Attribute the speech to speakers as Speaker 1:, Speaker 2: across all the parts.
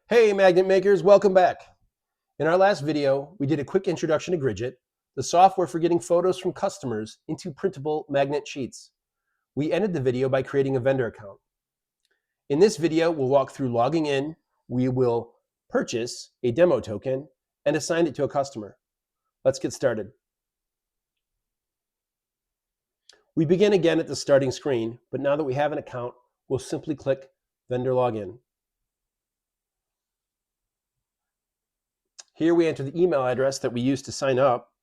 Speaker 1: Hey magnet makers, welcome back. In our last video, we did a quick introduction to Gridget, the software for getting photos from customers into printable magnet sheets. We ended the video by creating a vendor account. In this video, we'll walk through logging in, we will purchase a demo token, and assign it to a customer. Let's get started. We begin again at the starting screen, but now that we have an account, we'll simply click Vendor Login. Here we enter the email address that we used to sign up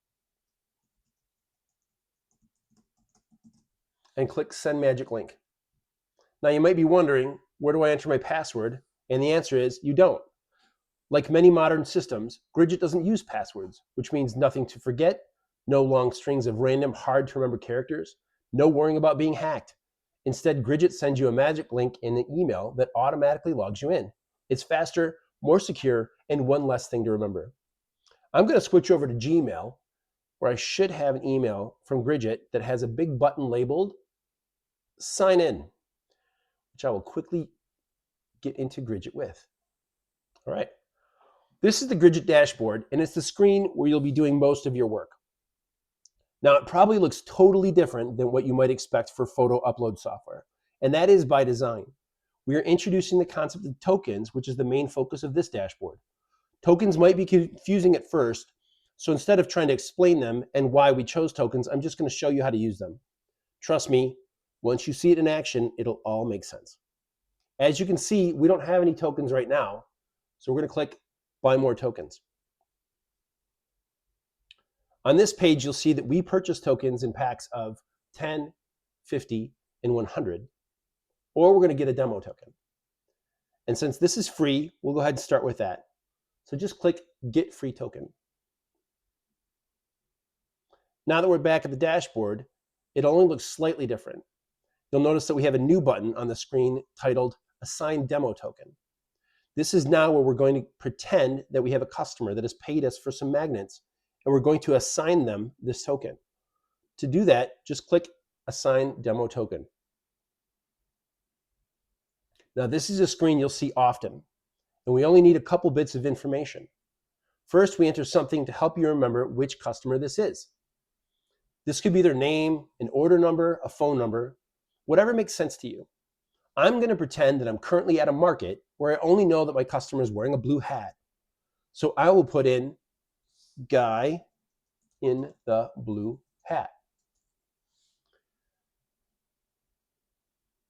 Speaker 1: and click Send Magic Link. Now you might be wondering, where do I enter my password? And the answer is you don't. Like many modern systems, Gridget doesn't use passwords, which means nothing to forget, no long strings of random hard to remember characters, no worrying about being hacked. Instead, Gridget sends you a magic link in the email that automatically logs you in. It's faster, more secure, and one less thing to remember. I'm going to switch over to Gmail, where I should have an email from Gridget that has a big button labeled Sign In, which I will quickly get into Gridget with. All right. This is the Gridget dashboard, and it's the screen where you'll be doing most of your work. Now, it probably looks totally different than what you might expect for photo upload software, and that is by design. We are introducing the concept of tokens, which is the main focus of this dashboard. Tokens might be confusing at first, so instead of trying to explain them and why we chose tokens, I'm just going to show you how to use them. Trust me, once you see it in action, it'll all make sense. As you can see, we don't have any tokens right now, so we're going to click Buy More Tokens. On this page, you'll see that we purchase tokens in packs of 10, 50, and 100, or we're going to get a demo token. And since this is free, we'll go ahead and start with that. So just click Get Free Token. Now that we're back at the dashboard, it only looks slightly different. You'll notice that we have a new button on the screen titled Assign Demo Token. This is now where we're going to pretend that we have a customer that has paid us for some magnets, and we're going to assign them this token. To do that, just click Assign Demo Token. Now this is a screen you'll see often, and we only need a couple bits of information. First, we enter something to help you remember which customer this is. This could be their name, an order number, a phone number, whatever makes sense to you. I'm going to pretend that I'm currently at a market where I only know that my customer is wearing a blue hat. So I will put in guy in the blue hat.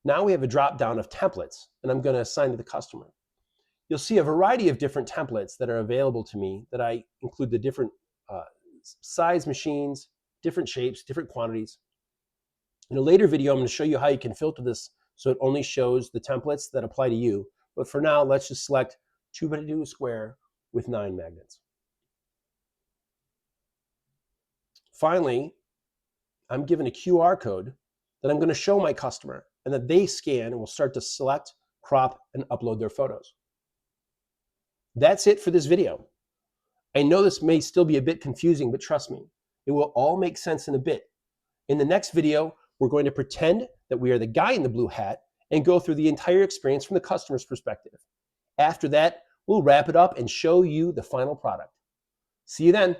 Speaker 1: Now we have a drop down of templates, and I'm going to assign to the customer. You'll see a variety of different templates that are available to me that I include the different size machines, different shapes, different quantities. In a later video, I'm going to show you how you can filter this so it only shows the templates that apply to you. But for now, let's just select 2x2 square with 9 magnets. Finally, I'm given a QR code that I'm going to show my customer and that they scan and will start to select, crop, and upload their photos. That's it for this video. I know this may still be a bit confusing, but trust me, it will all make sense in a bit. In the next video, we're going to pretend that we are the guy in the blue hat and go through the entire experience from the customer's perspective. After that, we'll wrap it up and show you the final product. See you then.